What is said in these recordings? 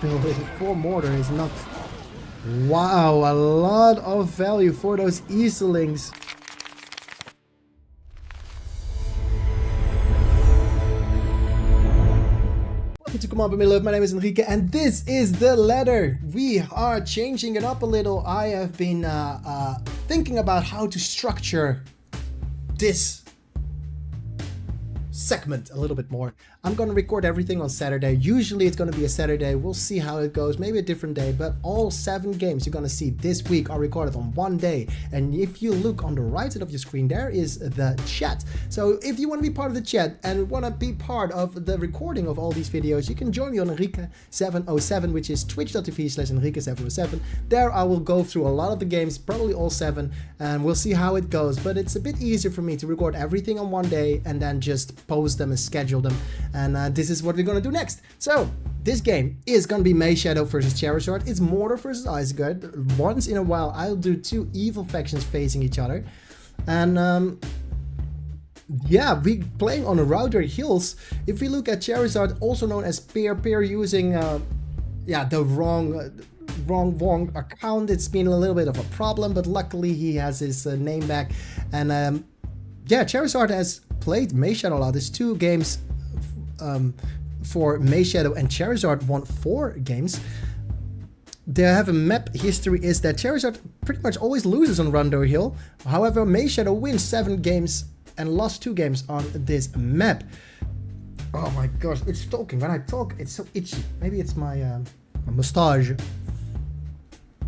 building for Mordor is not... Wow, a lot of value for those Easterlings. Welcome to Come On Below. My name is Enrique and this is the ladder. We are changing it up a little. I have been thinking about how to structure this segment a little bit more. I'm gonna record everything on Saturday. Usually it's gonna be a Saturday. We'll see how it goes, maybe a different day, but all 7 games you're gonna see this week are recorded on one day. And if you look on the right side of your screen, there is the chat. So if you want to be part of the chat and want to be part of the recording of all these videos, you can join me on Enrique707, which is twitch.tv/Enrique707. There I will go through a lot of the games, probably all 7, and we'll see how it goes. But it's a bit easier for me to record everything on one day and then just post them and schedule them. And this is what we're gonna do next. So this game is gonna be MayShadow versus Charizard. It's Mordor versus Isengard. Once in a while I'll do 2 evil factions facing each other. And yeah, we playing on Rhudaur Hills. If we look at Charizard, also known as Pear using the wrong account, it's been a little bit of a problem, but luckily he has his name back. And yeah, Charizard has played MayShadow a lot. There's 2 games for MayShadow, and Charizard won 4 games. They have a map history is that Charizard pretty much always loses on Rhudaur Hill. However, MayShadow wins 7 games and lost 2 games on this map. Oh my gosh, it's talking. When I talk, it's so itchy. Maybe it's my mustache.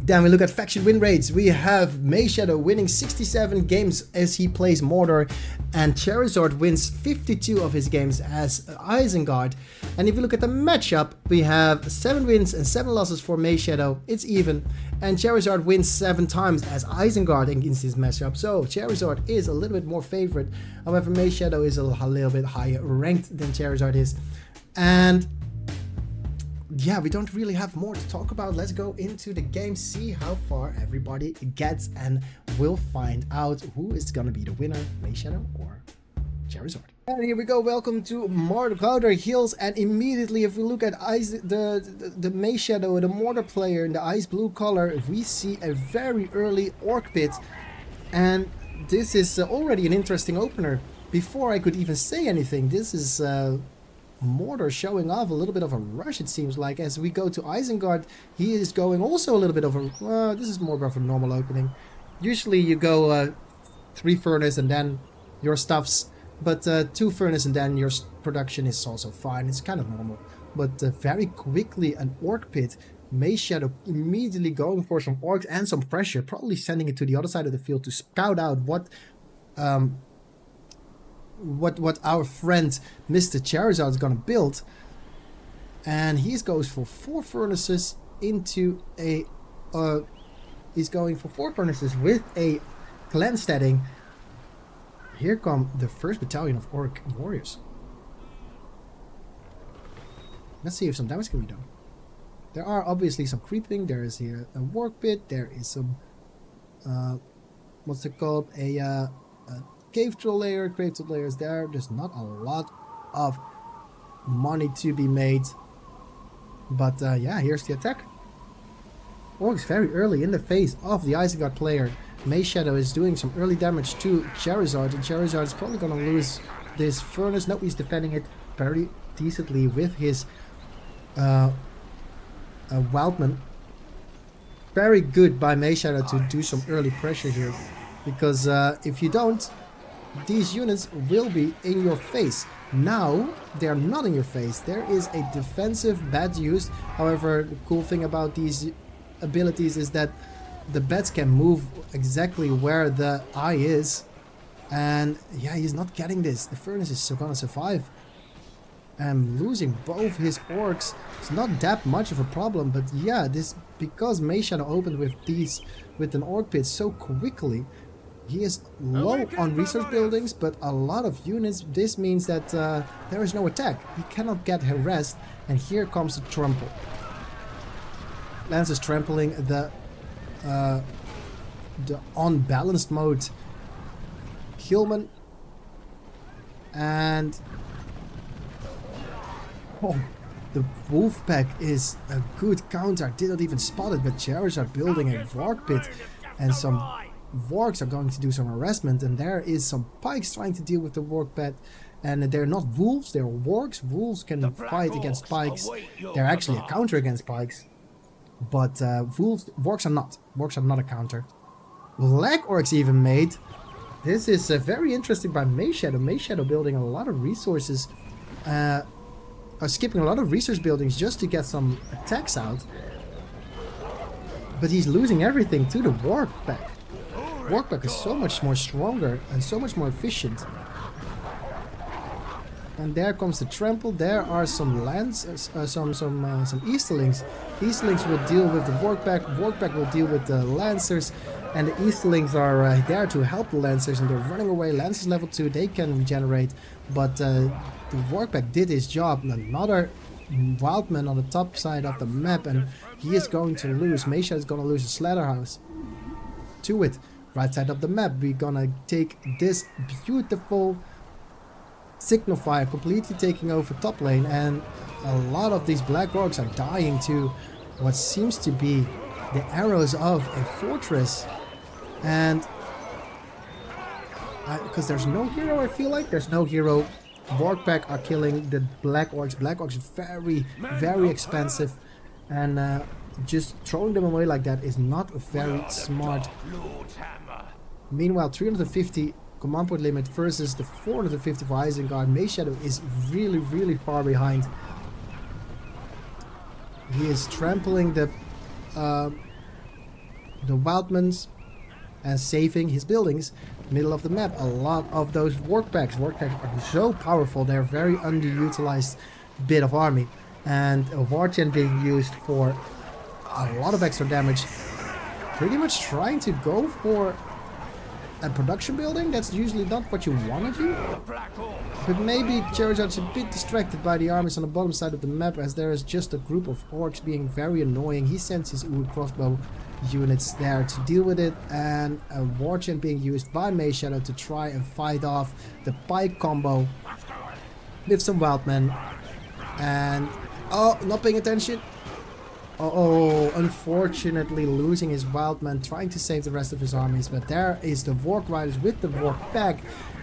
Then we look at faction win rates. We have MayShadow winning 67 games as he plays Mordor, and Charizard wins 52 of his games as Isengard. And if you look at the matchup, we have 7 wins and 7 losses for MayShadow. It's even. And Charizard wins 7 times as Isengard against this matchup. So Charizard is a little bit more favorite. However, MayShadow is a little bit higher ranked than Charizard is. And yeah, we don't really have more to talk about. Let's go into the game, see how far everybody gets, and we'll find out who is gonna be the winner, MayShadow or Charizard. And here we go. Welcome to Rhudaur Hills. And immediately, if we look at the MayShadow, the Mordor player in the ice blue color, we see a very early orc pit, and this is already an interesting opener. Before I could even say anything, this is Mordor showing off a little bit of a rush, it seems like. As we go to Isengard, he is going also a little bit of a... this is more of a normal opening. Usually you go 3 furnace and then your stuffs, but 2 furnace and then your production is also fine. It's kind of normal. But very quickly an orc pit. MayShadow immediately going for some orcs and some pressure, probably sending it to the other side of the field to scout out what our friend Mr. Charizard is gonna build. And he goes for 4 furnaces into a he's going for 4 furnaces with a clan steading. Here come the first battalion of orc warriors. Let's see if some damage can be done. There are obviously some creeping. There is here a work pit. There is some what's it called, a cave troll layer. Cave troll layers there. There's not a lot of money to be made, but yeah, here's the attack. Orcs very early in the face of the Isengard player. MayShadow is doing some early damage to Charizard, and Charizard is probably gonna lose this furnace. No, he's defending it very decently with his Wildman. Very good by MayShadow to do some early pressure here, because if you don't, these units will be in your face. Now they're not in your face. There is a defensive bat used. However, the cool thing about these abilities is that the bats can move exactly where the eye is. And yeah, he's not getting this. The furnace is still gonna survive. And losing both his orcs is not that much of a problem. But yeah, this because MayShadow opened with an orc pit so quickly. He is low on research buildings, but a lot of units. This means that there is no attack. He cannot get harassed. And here comes the trample. Lance is trampling the unbalanced mode Hillman. And oh, The wolf pack is a good counter. I did not even spot it, but Charizard building a Warg pit, and some Wargs are going to do some harassment, and there is some Pikes trying to deal with the Warg pet. And they're not wolves, they're Wargs. Wolves can fight against Pikes. They're actually a counter against Pikes. But Wargs are not. Wargs are not a counter. Black Orcs even made. This is very interesting by MayShadow. MayShadow building a lot of resources. Skipping a lot of resource buildings just to get some attacks out. But he's losing everything to the Warg pack. Warg pack is so much more stronger and so much more efficient. And there comes the trample. There are some lands, some Easterlings. Easterlings will deal with the Warg pack. Warg pack will deal with the Lancers, and the Easterlings are there to help the Lancers, and they're running away. Lancers level 2, they can regenerate, but the Warg pack did his job. Another Wildman on the top side of the map, and he is going to lose. MayShadow is going to lose a Slaughterhouse to it. Right side of the map, we're gonna take this beautiful Signifier completely taking over top lane, and a lot of these Black Orcs are dying to what seems to be the arrows of a fortress. And because there's no hero, I feel like there's no hero. Warg pack are killing the Black Orcs. Black Orcs are very expensive, and just throwing them away like that is not very smart. Meanwhile, 350 command point limit versus the 450 for Isengard. MayShadow is really far behind. He is trampling the Wildmans and saving his buildings. Middle of the map, a lot of those Warg packs. Warg packs are so powerful. They're a very underutilized bit of army, and a Wargen being used for a lot of extra damage. Pretty much trying to go for a production building. That's usually not what you want to do, but maybe Charizard's a bit distracted by the armies on the bottom side of the map, as there is just a group of orcs being very annoying. He sends his crossbow units there to deal with it, and a Wargen being used by MayShadow to try and fight off the Pike combo with some Wildmen. And oh, not paying attention. Oh, unfortunately losing his Wildman, trying to save the rest of his armies. But there is the Warg Riders with the Warg pack,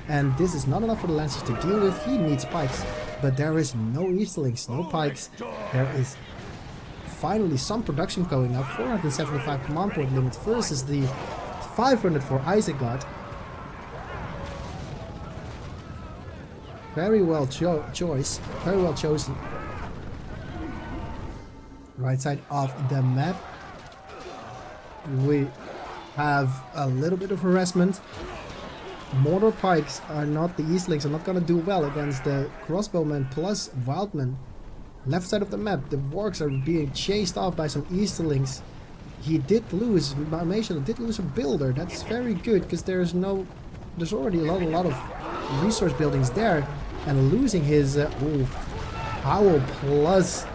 and this is not enough for the Lancers to deal with. He needs Pikes, but there is no Easterlings, no Pikes. There is finally some production going up. 475 command point limit versus the 500 for Isengard. Very well very well chosen. Right side of the map, we have a little bit of harassment. Mordor Pikes are not, the Eastlings are not going to do well against the Crossbowmen plus Wildmen. Left side of the map, the Wargs are being chased off by some Easterlings. He did lose, MayShadow did lose a builder. That's very good, because there's already a lot of resource buildings there, and losing his Howl plus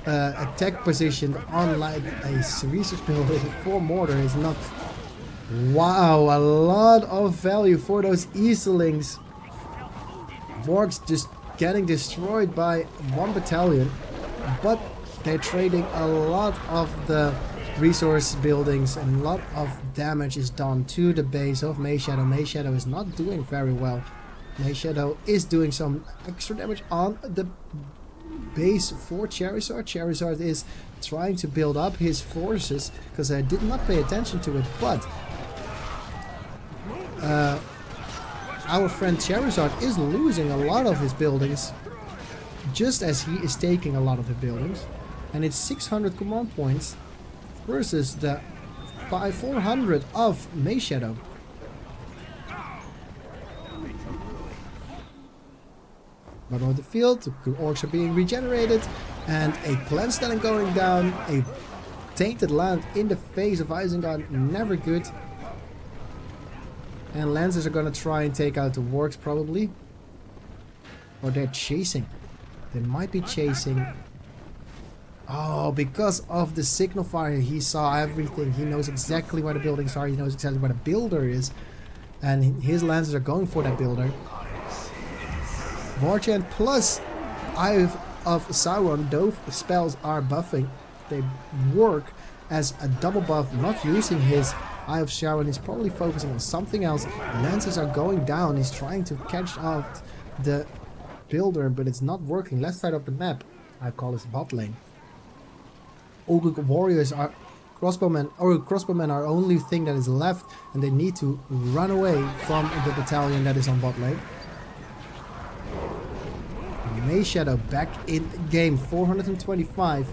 attack position on like a resource building for Mordor is not. Wow, a lot of value for those Easterlings. Wargs just getting destroyed by one battalion, but they're trading a lot of the resource buildings, and a lot of damage is done to the base of MayShadow. MayShadow is not doing very well. MayShadow is doing some extra damage on the base for Charizard. Charizard is trying to build up his forces, because I did not pay attention to it, but our friend Charizard is losing a lot of his buildings, just as he is taking a lot of the buildings, and it's 600 command points versus the 400 of MayShadow. Bottom of the field, the orcs are being regenerated, and a clan stelling going down, a tainted land in the face of Isengard, never good. And Lancers are gonna try and take out the Wargs probably. Or they're chasing. They might be chasing. Oh, because of the signal fire, he saw everything. He knows exactly where the buildings are, he knows exactly where the builder is. And his Lancers are going for that builder. Wargen plus of Sauron, those spells are buffing. They work as a double buff, not using his Eye of Sauron. He's probably focusing on something else. Lances are going down. He's trying to catch out the builder, but it's not working. Left side of the map, I call this bot lane. Ogre warriors are crossbowmen, or crossbowmen are only thing that is left, and they need to run away from the battalion that is on bot lane. MayShadow back in the game, 425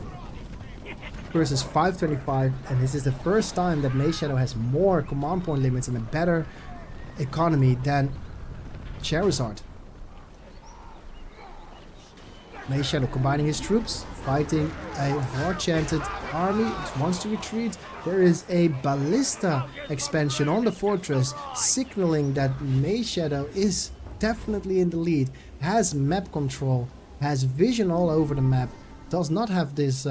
versus 525, and this is the first time that MayShadow has more command point limits and a better economy than Charizard. MayShadow combining his troops, fighting a war-chanted army. It wants to retreat. There is a ballista expansion on the fortress, signaling that MayShadow is definitely in the lead, has map control, has vision all over the map, does not have this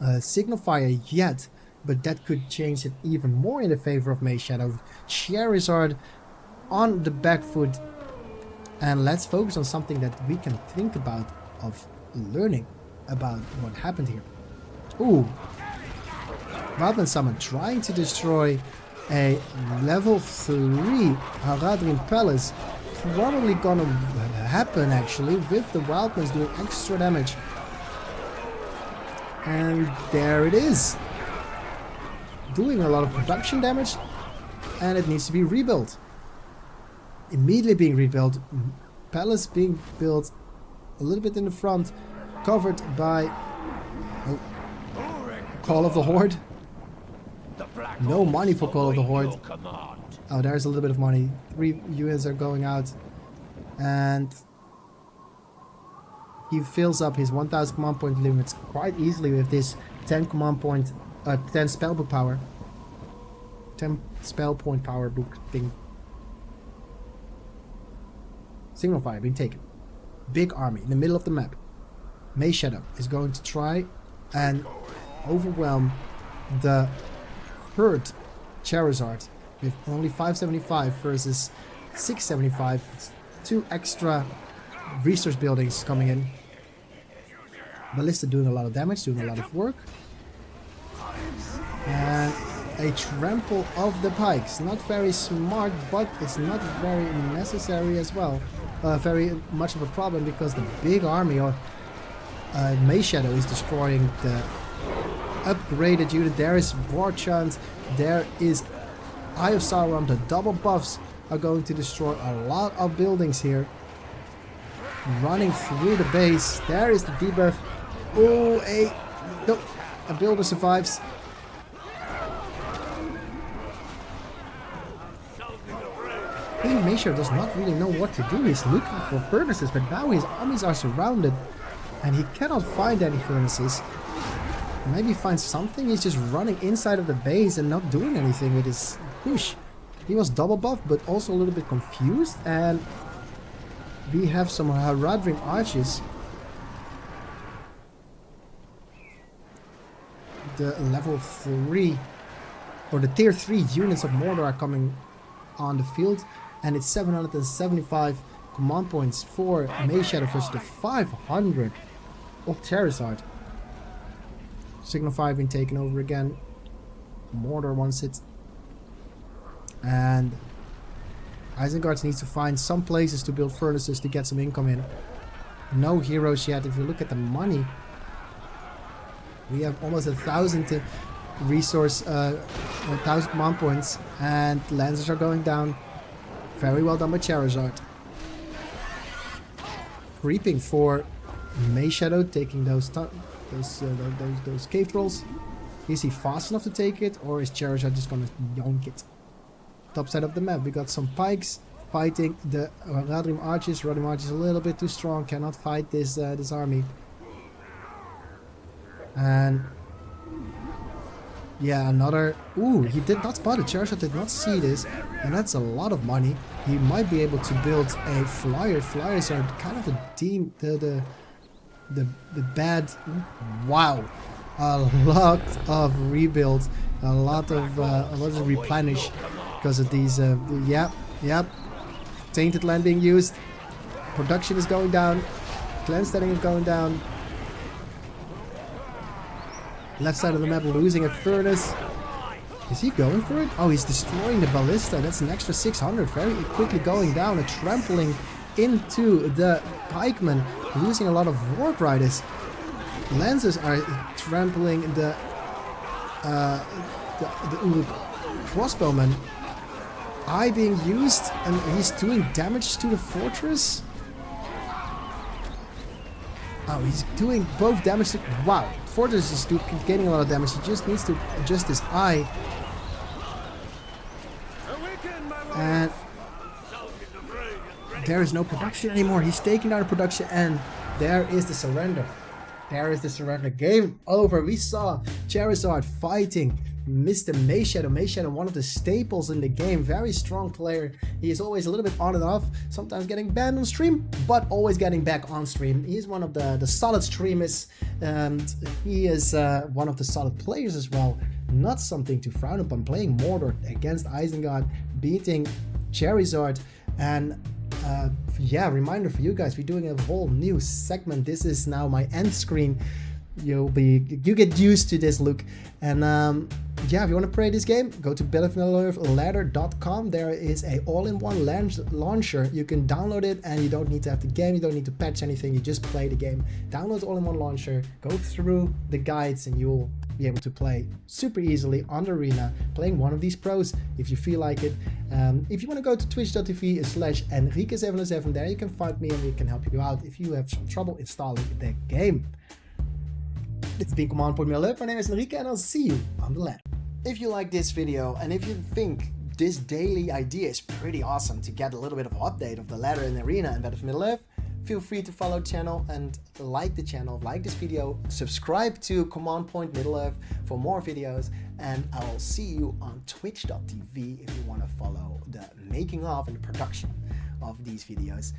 signifier yet, but that could change it even more in the favor of MayShadow. Charizard on the back foot, and let's focus on something that we can think about of learning about what happened here. Ooh, Wildman Summon trying to destroy a level 3 Haradrim Palace. Probably gonna happen actually, with the Wildmans doing extra damage. And there it is, doing a lot of production damage, and it needs to be rebuilt. Immediately being rebuilt, palace being built a little bit in the front, covered by Call of the Horde. No money for Call of the Horde. Oh, there's a little bit of money. 3 units are going out, and he fills up his 1000 command point limits quite easily with this 10 command point, 10 spellbook power, 10 spell point power book thing. Signal fire being taken. Big army in the middle of the map. MayShadow is going to try and overwhelm the hurt Charizard with only 575 versus 675. It's 2 extra resource buildings coming in. Ballista doing a lot of damage, doing a lot of work. And a trample of the pikes. Not very smart, but it's not very necessary as well. Very much of a problem, because the big army of MayShadow is destroying the upgraded unit. There is War Chant, there is Eye of Sauron. The double buffs are going to destroy a lot of buildings here. Running through the base. There is the debuff. Oh, no, a builder survives. I think MayShadow does not really know what to do. He's looking for furnaces, but now his armies are surrounded and he cannot find any furnaces. Maybe find something. He's just running inside of the base and not doing anything with his push. He was double buffed, but also a little bit confused, and we have some Haradrim arches. The level 3 or the tier 3 units of Mordor are coming on the field, and it's 775 command points for MayShadow versus the 500 of Charizard. Signal 5 being taken over again. Mordor wants it. And Isengard needs to find some places to build furnaces to get some income in. No heroes yet. If you look at the money, we have almost 1,000 resource, 1,000 command points, and lancers are going down. Very well done by Charizard. Creeping for MayShadow, taking those cave trolls. Is he fast enough to take it, or is Charizard just gonna yonk it? Top side of the map, we got some pikes fighting the Haradrim archers. Haradrim archers a little bit too strong, cannot fight this army. And yeah, another. Ooh, he did not spot it. Charizard did not see this, and that's a lot of money. He might be able to build a flyer. Flyers are kind of the team, the bad. Wow, a lot of rebuild, a lot of replenish because of these. Yep. Tainted land being used. Production is going down. Glensteading is going down. Left side of the map losing a furnace. Is he going for it? Oh, he's destroying the ballista. That's an extra 600. Very quickly going down. A trampling into the pikemen. Losing a lot of warp riders. Lancers are trampling the crossbowman. Eye being used, and he's doing damage to the fortress. Oh, he's doing both damage to... Wow, fortress is getting a lot of damage. He just needs to adjust his eye. And there is no production anymore. He's taking down the production, and there is the surrender. There is the surrender. Game over. We saw Charizard fighting Mr. MayShadow. MayShadow, one of the staples in the game. Very strong player. He is always a little bit on and off. Sometimes getting banned on stream, but always getting back on stream. He is one of the solid streamers, and he is one of the solid players as well. Not something to frown upon. Playing Mordor against Isengard, beating Charizard, and yeah, reminder for you guys, we're doing a whole new segment. This is now my end screen. You get used to this look, and yeah, if you want to play this game, go to BFME2.com. There is a all-in-one launcher. You can download it, and you don't need to have the game. You don't need to patch anything. You just play the game. Download the all-in-one launcher. Go through the guides, and you'll be able to play super easily on the arena, playing one of these pros if you feel like it. If you want to go to twitch.tv/Enrique707, there you can find me, and we can help you out if you have some trouble installing the game. It's been Command Point Middle Earth. My name is Enrique, and I'll see you on the land. If you like this video, and if you think this daily idea is pretty awesome to get a little bit of update of the ladder in the arena and Battle of Middle Earth, feel free to follow the channel and like the channel, like this video, subscribe to Command Point Middle Earth for more videos, and I will see you on twitch.tv if you want to follow the making of and the production of these videos.